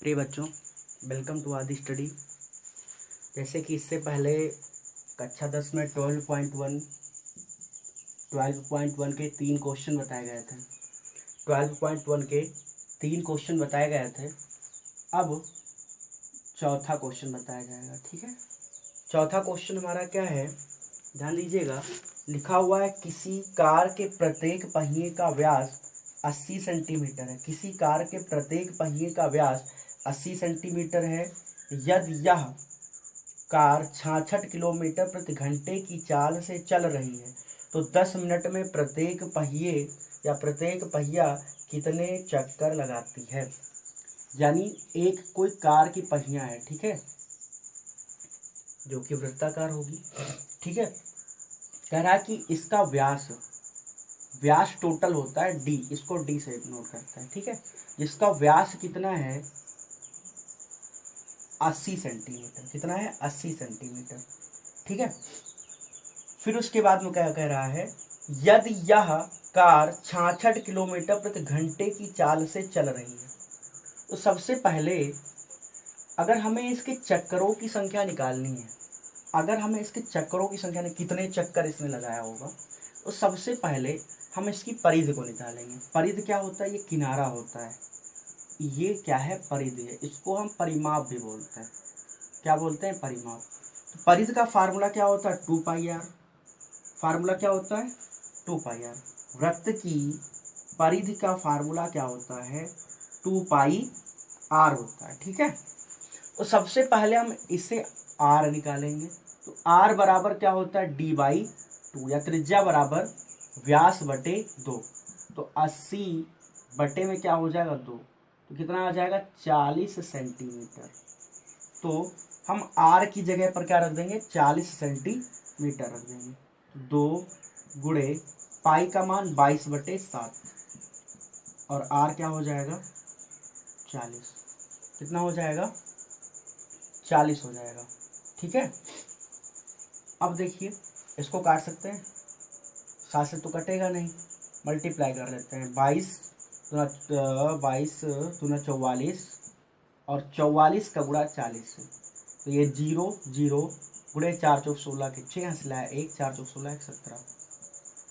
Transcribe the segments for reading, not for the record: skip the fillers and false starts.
प्रिय बच्चों, welcome to आदि स्टडी। जैसे कि इससे पहले कक्षा 10 में 12.1 के 3 क्वेश्चन बताए गए थे। 12.1 के 3 क्वेश्चन बताए गए थे। अब चौथा क्वेश्चन बताया जाएगा। ठीक है, चौथा क्वेश्चन हमारा क्या है, ध्यान दीजिएगा। लिखा हुआ है किसी कार के प्रत्येक पहिए का व्यास 80 सेंटीमीटर है। किसी कार के प्रत्येक पहिए का व्यास 80 सेंटीमीटर है। यदि यह कार 66 किलोमीटर प्रति घंटे की चाल से चल रही है तो 10 मिनट में प्रत्येक पहिए या प्रत्येक पहिया कितने चक्कर लगाती है। यानी एक कोई कार की पहिया है, ठीक है, जो कि वृत्ताकार होगी। ठीक है, कह रहा है कि इसका व्यास टोटल होता है डी, इसको डी से नोट करता है। ठीक है, जिसका व्यास कितना है 80 सेंटीमीटर। कितना है 80 सेंटीमीटर। ठीक है, फिर उसके बाद में क्या कह रहा है, यदि यह कार 66 किलोमीटर प्रति घंटे की चाल से चल रही है तो सबसे पहले अगर हमें इसके चक्करों की संख्या निकालनी है, अगर हमें इसके चक्करों की संख्या कितने चक्कर इसने लगाया होगा, तो सबसे पहले हम इसकी परिधि को निकालेंगे। परिधि क्या होता है, ये किनारा होता है। ये क्या है, परिधि है। इसको हम परिमाप भी बोलते हैं। क्या बोलते हैं, परिमाप। तो परिधि का फार्मूला क्या होता है, 2πr। फार्मूला क्या होता है, 2πr। वृत्त की परिधि का फार्मूला क्या होता है, 2πr होता है। ठीक है, तो सबसे पहले हम इसे r निकालेंगे। तो r बराबर क्या होता है, d/2, या त्रिज्या बराबर व्यास बटे 2। तो 80 बटे में क्या हो जाएगा 2, तो कितना आ जाएगा 40 सेंटीमीटर। तो हम r की जगह पर क्या रख देंगे, 40 सेंटीमीटर रख देंगे। 2 गुणे पाई का मान 22/7 और r क्या हो जाएगा 40। कितना हो जाएगा 40 हो जाएगा। ठीक है, अब देखिए इसको काट सकते हैं, 7 से तो कटेगा नहीं, मल्टीप्लाई कर लेते हैं। 22 दूना 44 और 44 का गुणा 40 से, तो ये 0 0 गुणे 4 चौक 16 के 6 हंसला है 1, 4 चौक 16 17,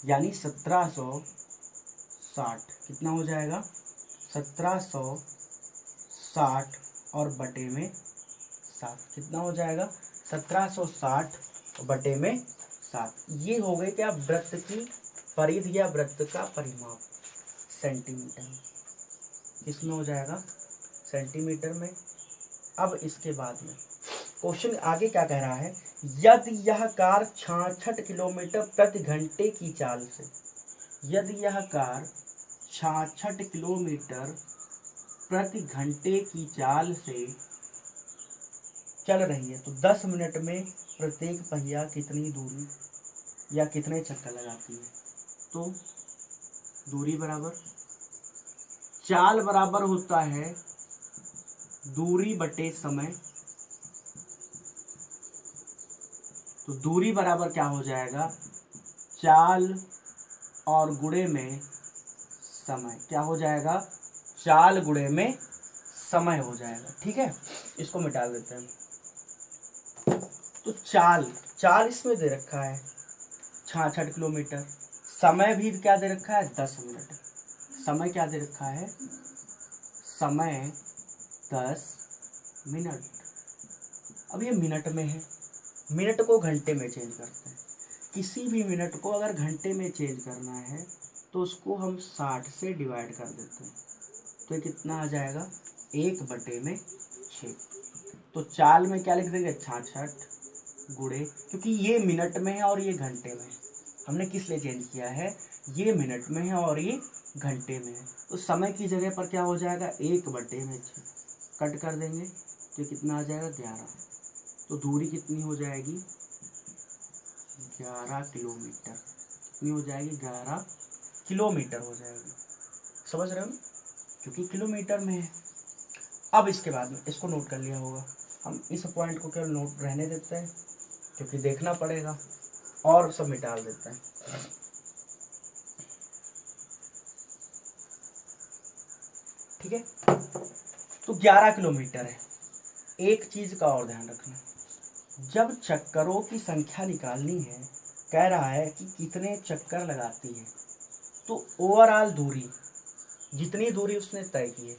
यानी 1760। कितना हो जाएगा 1760 और बटे में 7। कितना हो जाएगा 1760 बटे में 7। ये हो गए क्या, वृत्त की परिधि या वृत्त का परिमाप सेंटीमीटर। इसमें हो जाएगा सेंटीमीटर में। अब इसके बाद में क्वेश्चन आगे क्या कह रहा है, यदि यह कार 66 किलोमीटर प्रति घंटे की चाल से, यदि यह कार 66 किलोमीटर प्रति घंटे की चाल से चल रही है तो 10 मिनट में प्रत्येक पहिया कितनी दूरी या कितने चक्कर लगाती है। तो दूरी बराबर चाल बराबर होता है दूरी बटे समय। तो दूरी बराबर क्या हो जाएगा, चाल और गुणे में समय। क्या हो जाएगा, चाल गुणे में समय हो जाएगा। ठीक है, इसको मिटा देते हैं। तो चाल इसमें दे रखा है 66 किलोमीटर, समय भी क्या दे रखा है 10 मिनट। समय क्या दे रखा है, समय 10 मिनट। अब ये मिनट में है, मिनट को घंटे में चेंज करते हैं। किसी भी मिनट को अगर घंटे में चेंज करना है तो उसको हम 60 से डिवाइड कर देते हैं। तो कितना आ जाएगा 1/6। तो चाल में क्या लिख देंगे 66 गुणे, क्योंकि ये मिनट में है और ये घंटे में है, हमने किस लिए चेंज किया है, ये मिनट में है और ये घंटे में है। तो समय की जगह पर क्या हो जाएगा 1/6 कट कर देंगे तो कितना आ जाएगा 11। तो दूरी कितनी हो जाएगी 11 किलोमीटर। कितनी हो जाएगी 11 किलोमीटर हो जाएगी। समझ रहे हो, क्योंकि किलोमीटर में है। अब इसके बाद में इसको नोट कर लिया होगा, हम इस पॉइंट को केवल नोट रहने देते हैं क्योंकि देखना पड़ेगा, और सब मिटा देते हैं। ठीक है, तो 11 किलोमीटर है। एक चीज का और ध्यान रखना, जब चक्करों की संख्या निकालनी है, कह रहा है कि कितने चक्कर लगाती है, तो ओवरऑल दूरी, जितनी दूरी उसने तय की है,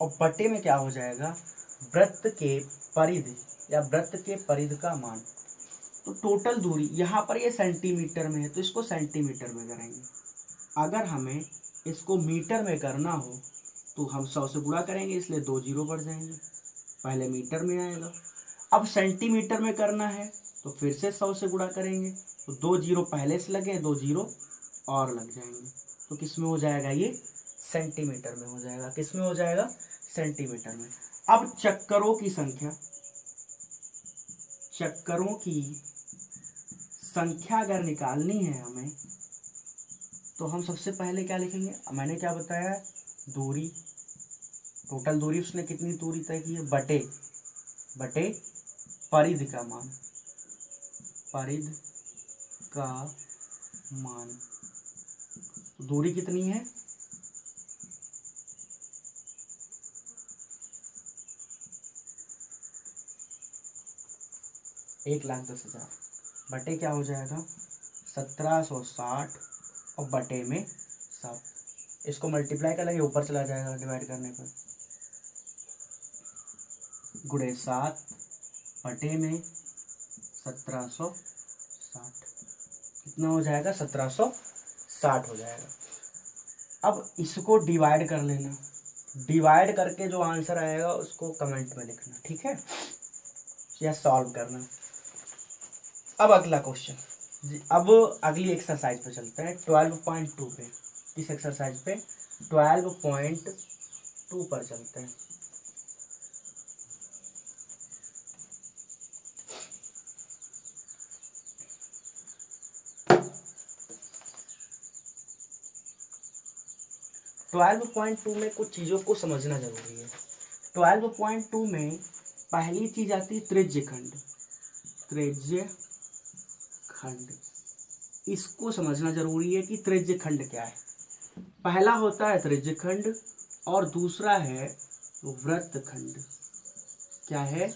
और बटे में क्या हो जाएगा, वृत्त के परिधि या वृत्त के परिधि का मान। तो टोटल दूरी, यहाँ पर ये सेंटीमीटर में है तो इसको सेंटीमीटर में करेंगे। अगर हमें इसको मीटर में करना हो तो हम 100 से गुणा करेंगे, इसलिए 2 जीरो बढ़ जाएंगे, पहले मीटर में आएगा। अब सेंटीमीटर में करना है तो फिर से 100 से गुणा करेंगे, तो 2 जीरो पहले से लगे, 2 जीरो और लग जाएंगे, तो किस में हो जाएगा, ये सेंटीमीटर में हो जाएगा। किस में हो जाएगा, सेंटीमीटर में। अब चक्करों की संख्या, चक्करों की संख्या अगर निकालनी है हमें, तो हम सबसे पहले क्या लिखेंगे, मैंने क्या बताया, दूरी, टोटल दूरी उसने कितनी दूरी तय की है, बटे परिधि का मान, परिधि का मान। दूरी कितनी है, 1,10,000 बटे क्या हो जाएगा 1760 और बटे में 7। इसको मल्टीप्लाई कर लेंगे, ऊपर चला जाएगा डिवाइड करने पर, गुणे 7 बटे में 1760, कितना हो जाएगा 1760 हो जाएगा। अब इसको डिवाइड कर लेना, डिवाइड करके जो आंसर आएगा उसको कमेंट में लिखना, ठीक है, या सॉल्व करना। अब अगला क्वेश्चन, अब अगली एक्सरसाइज पे चलते हैं, 12.2 पे। इस एक्सरसाइज पे 12.2 पर चलते हैं। ट्वेल्व पॉइंट टू में कुछ चीज़ों को समझना जरूरी है। 12.2 में पहली चीज आती है त्रिज्यखंड, त्रिज्यखंड, इसको समझना जरूरी है कि त्रिज्यखंड क्या है। पहला होता है त्रिज्यखंड और दूसरा है वृत्तखंड। क्या है,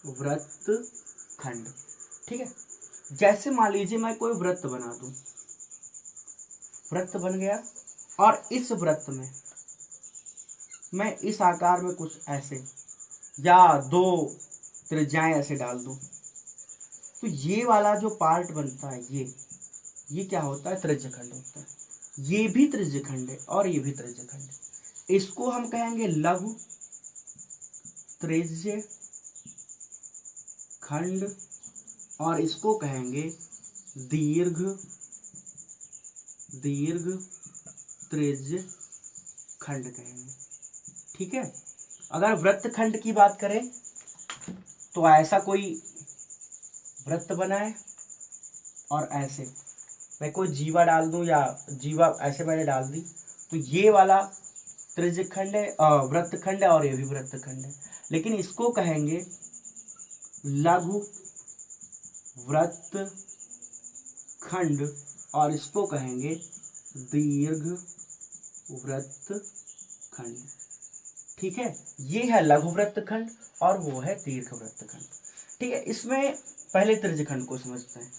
वृत्तखंड, ठीक है। जैसे मान लीजिए मैं कोई वृत्त बना दूं, वृत्त बन गया और इस वृत्त में मैं इस आकार में कुछ ऐसे या दो त्रिज्याएं ऐसे डाल दूं, तो ये वाला जो पार्ट बनता है ये क्या होता है, त्रिज्यखंड होता है। ये भी त्रिज्यखंड है और ये भी त्रिज्यखंड है। इसको हम कहेंगे लघु त्रिज्यखंड और इसको कहेंगे दीर्घ त्रिज्यखंड कहेंगे, ठीक है। अगर वृत्तखंड की बात करें तो ऐसा कोई वृत्त बनाए और ऐसे मैं कोई जीवा डाल दूं या जीवा ऐसे मैंने डाल दी, तो ये वाला त्रिज्यखंड है, वृत्तखंड है और ये भी वृत्तखंड है। लेकिन इसको कहेंगे लघु वृत्तखंड और इसको कहेंगे दीर्घ वृत्तखंड, ठीक है। ये है लघु वृत्तखंड और वो है दीर्घ वृत्तखंड, ठीक है। इसमें पहले त्रिज्यखंड को समझते हैं।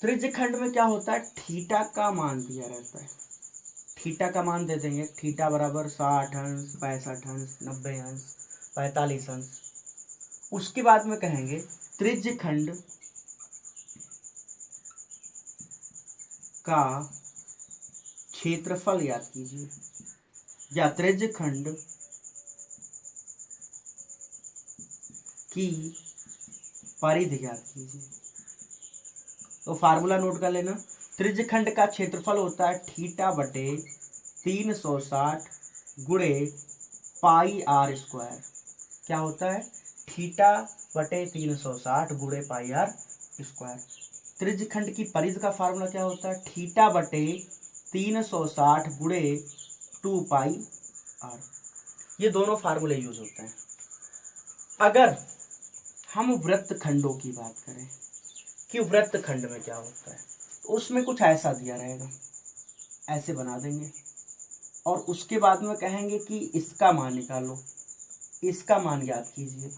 त्रिज्यखंड में क्या होता है, थीटा का मान दिया रहता है, थीटा का मान दे देंगे, थीटा बराबर 60 अंश, 65 अंश, 90 अंश, 45 अंश। उसके बाद में कहेंगे त्रिज्यखंड का क्षेत्रफल याद कीजिए या त्रिज्यखंड की परिधि याद कीजिए। तो फार्मूला नोट कर लेना, त्रिज्यखंड का क्षेत्रफल होता है थीटा बटे 360 गुणे पाई आर स्क्वायर। क्या होता है, थीटा बटे 360 गुणे पाई आर स्क्वायर। त्रिज्यखंड की परिधि का फार्मूला क्या होता है, थीटा बटे 360 गुणे 2 पाई आर। ये दोनों फार्मूले यूज होते हैं। अगर हम वृत्तखंडों की बात करें कि वृत्तखंड में क्या होता है, तो उसमें कुछ ऐसा दिया रहेगा, ऐसे बना देंगे और उसके बाद में कहेंगे कि इसका मान निकालो, इसका मान ज्ञात कीजिए,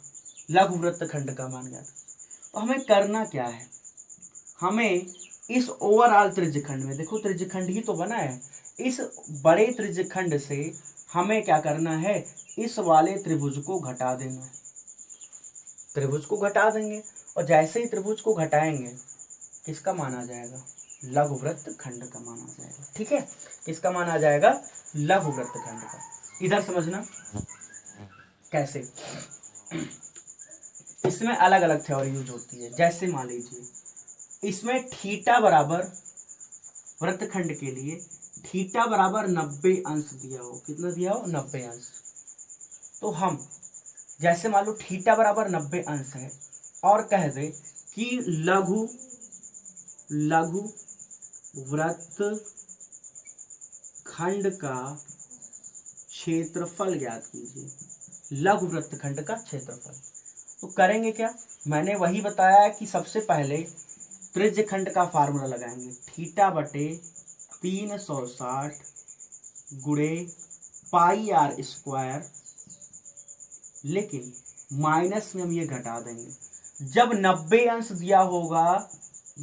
लघु वृत्तखंड का मान ज्ञात कीजिए। तो हमें करना क्या है, हमें इस ओवरऑल त्रिज्यखंड में, देखो त्रिज्यखंड ही तो बना है, इस बड़े त्रिज्यखंड से हमें क्या करना है, इस वाले त्रिभुज को घटा देना है। त्रिभुज को घटा देंगे और जैसे ही त्रिभुज को घटाएंगे किसका मान आ जाएगा, लघु वृत्तखंड का मान आ जाएगा। ठीक है, किसका मान आ जाएगा, लघु वृत्तखंड का। इधर समझना कैसे, इसमें अलग अलग थ्योरी यूज होती है। जैसे मान लीजिए इसमें थीटा बराबर, वृत्तखंड के लिए थीटा बराबर 90 अंश दिया हो, कितना दिया हो, 90 अंश। तो हम जैसे मान लो थीटा बराबर 90 अंश है और कह दे कि लघु वृत्तखंड का क्षेत्रफल ज्ञात कीजिए, लघु वृत्तखंड का क्षेत्रफल। तो करेंगे क्या, मैंने वही बताया कि सबसे पहले त्रिज्यखंड का फार्मूला लगाएंगे, थीटा बटे 360 गुणे पाई आर स्क्वायर, लेकिन माइनस में हम ये घटा देंगे। जब 90 अंश दिया होगा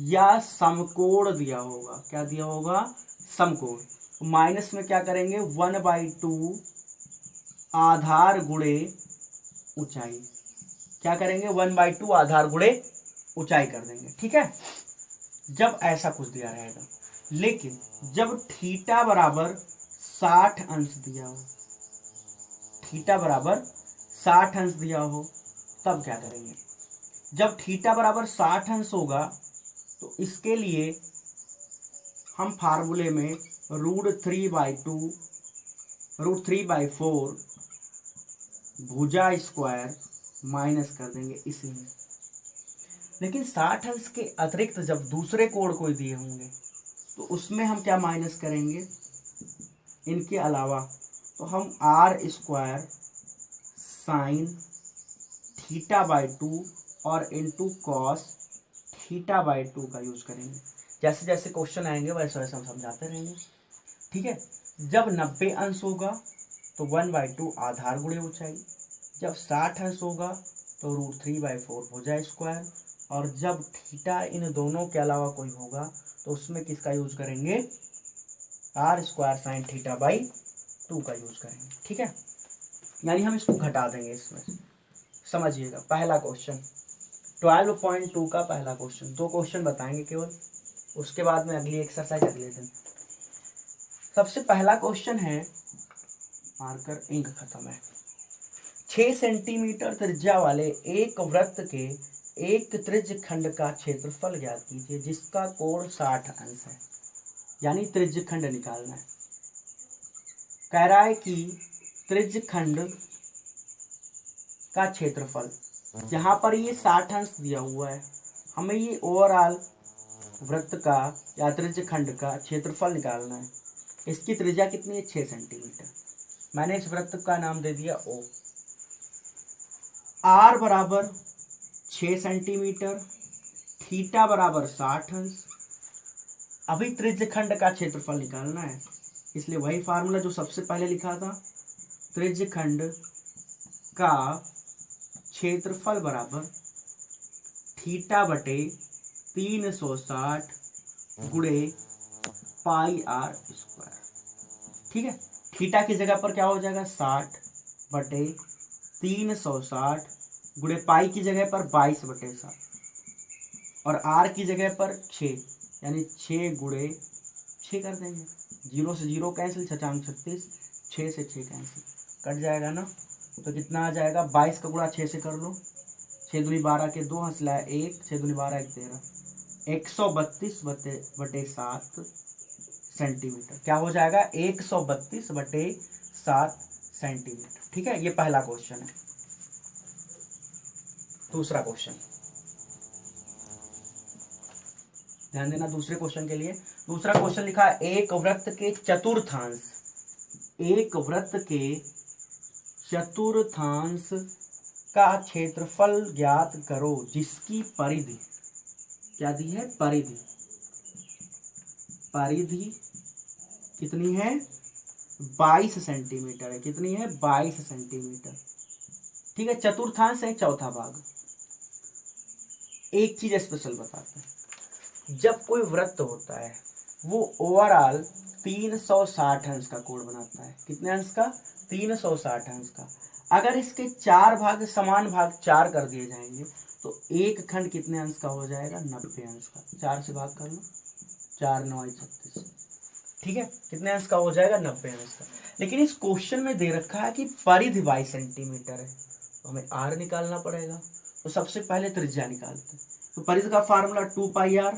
या समकोण दिया होगा, क्या दिया होगा, समकोण, माइनस में क्या करेंगे, 1/2 आधार गुणे ऊंचाई, क्या करेंगे, 1/2 आधार गुणे ऊंचाई कर देंगे। ठीक है, जब ऐसा कुछ दिया रहेगा, लेकिन जब थीटा बराबर 60 अंश दिया हो, थीटा बराबर 60 अंश दिया हो, तब क्या करेंगे, जब थीटा बराबर 60 अंश होगा तो इसके लिए हम फार्मूले में √3/4 भुजा स्क्वायर माइनस कर देंगे इसी में। लेकिन 60 अंश के अतिरिक्त जब दूसरे कोण कोई दिए होंगे तो उसमें हम क्या माइनस करेंगे, इनके अलावा, तो हम r स्क्वायर साइन θ/2 और इंटू कॉस θ/2 का यूज करेंगे। जैसे जैसे क्वेश्चन आएंगे वैसे वैसे हम समझाते रहेंगे। ठीक है, जब 90 अंश होगा तो 1/2 आधार गुणे ऊंचाई, जब 60 अंश होगा तो √3/4 भुजा स्क्वायर, और जब थीटा इन दोनों के अलावा कोई होगा तो उसमें किसका यूज करेंगे, r स्क्वायर साइन θ/2 का यूज करेंगे। ठीक है, यानी हम इसको घटा देंगे इसमें। समझिएगा, पहला क्वेश्चन 12.2 का पहला क्वेश्चन, 2 क्वेश्चन बताएंगे केवल, उसके बाद में अगली एक्सरसाइज अगले दिन। सबसे पहला क्वेश्चन है, मार्कर इंक खत्म है, 6 सेंटीमीटर त्रिज्या वाले एक वृत्त के एक त्रिज्यखंड का क्षेत्रफल ज्ञात कीजिए जिसका कोण 60 अंश है। यानी त्रिज्यखंड निकालना है। कह रहा है कि त्रिज्यखंड का क्षेत्रफल, जहां पर ये 60 अंश दिया हुआ है, हमें ये ओवरऑल वृत्त का या त्रिज्यखंड का क्षेत्रफल निकालना है। इसकी त्रिज्या कितनी है, 6 सेंटीमीटर। मैंने इस वृत्त का नाम दे दिया O। R बराबर 6 सेंटीमीटर, थीटा बराबर 60 अंश। अभी त्रिज्यखंड का क्षेत्रफल निकालना है, इसलिए वही फार्मूला जो सबसे पहले लिखा था, त्रिज्यखंड का क्षेत्रफल बराबर थीटा बटे 360 गुणे पाई आर स्क्वायर। ठीक है, थीटा की जगह पर क्या हो जाएगा, 60 बटे 360 गुणे पाई की जगह पर 22/7 और आर की जगह पर 6, यानी 6 गुणे 6 कर देंगे। 0 से 0 कैंसिल, 6 36, 6 से 6 कैंसिल, कट जाएगा ना। तो कितना आ जाएगा, 22 का गुणा 6 से कर लो, 6 दूनी 12 के 2 हंसला 1, 6 दूनी 12 1 13, 132/7 सेंटीमीटर। क्या हो जाएगा, 132/7 सेंटीमीटर। ठीक है, ये पहला क्वेश्चन है। दूसरा क्वेश्चन ध्यान देना, दूसरे क्वेश्चन के लिए। दूसरा क्वेश्चन लिखा है, एक वृत्त के चतुर्थांश का क्षेत्रफल ज्ञात करो जिसकी परिधि, क्या दी है, परिधि कितनी है, 22 सेंटीमीटर है। कितनी है, 22 सेंटीमीटर। ठीक है, चतुर्थांश है चौथा भाग। एक चीज स्पेशल बताते हैं, जब कोई वृत्त होता है वो ओवरऑल 360 अंश का कोण बनाता है। कितने अंश का? 360 अंश का। अगर इसके 4 भाग समान भाग 4 कर दिए जाएंगे तो एक खंड कितने अंश का हो जाएगा? 90 अंश का। 4 से भाग कर लो, 4 9 36। ठीक है, कितने अंश का हो जाएगा? 90 अंश का। लेकिन इस क्वेश्चन में दे रखा है कि परिधि 22 सेंटीमीटर है, तो हमें आर निकालना पड़ेगा। तो सबसे पहले त्रिज्या निकालते हैं। तो परिधि का फार्मूला 2πr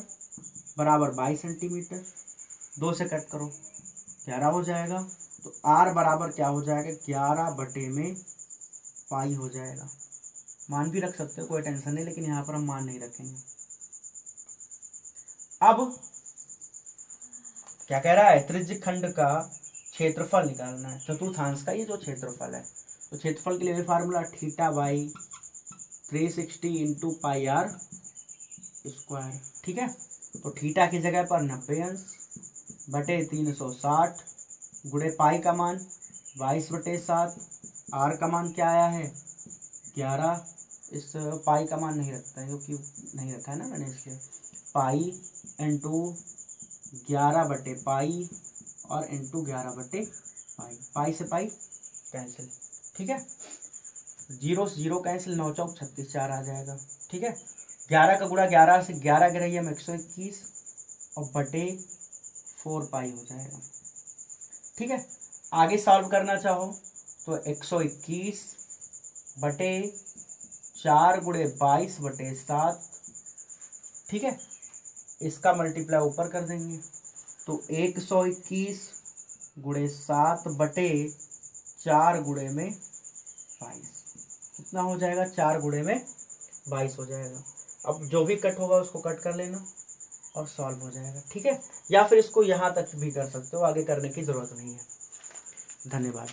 बराबर 22 सेंटीमीटर, 2 से कट करो 11 हो जाएगा। तो r बराबर क्या हो जाएगा? 11 बटे में पाई हो जाएगा। मान भी रख सकते हो, कोई टेंशन नहीं, लेकिन यहाँ पर हम मान नहीं रखेंगे। अब क्या कह रहा है? त्रिज्य खंड का क्षेत्रफल निकालना है, चतुर्थांश का ये जो क्षेत्रफल है। तो क्षेत्रफल के लिए formula theta by 360 into pi R square. ठीक है, तो थीटा की जगह पर 90 अंश बटे 360 गुणे पाई का मान 22 बटे 7, आर का मान क्या आया है? 11। इस पाई का मान नहीं रखता है क्योंकि नहीं रखा है ना मैंने, इसलिए पाई इंटू 11 बटे पाई और इंटू 11 बटे पाई। पाई से पाई कैंसिल। ठीक है, 0 से 0 कैंसिल, 9 चौक 36, 4 आ जाएगा। ठीक है, 11 का गुणा 11 से 11 गिराइए हम 121 और बटे 4 पाई हो जाएगा। ठीक है, आगे सॉल्व करना चाहो तो 121 बटे 4 गुणे 22 बटे 7। ठीक है, इसका मल्टीप्लाई ऊपर कर देंगे तो 121 गुणे 7 बटे 4 गुणे में 22 कितना हो जाएगा? 4 गुणे में 22 हो जाएगा। अब जो भी कट होगा उसको कट कर लेना और सॉल्व हो जाएगा। ठीक है, या फिर इसको यहाँ तक भी कर सकते हो, आगे करने की जरूरत नहीं है। धन्यवाद।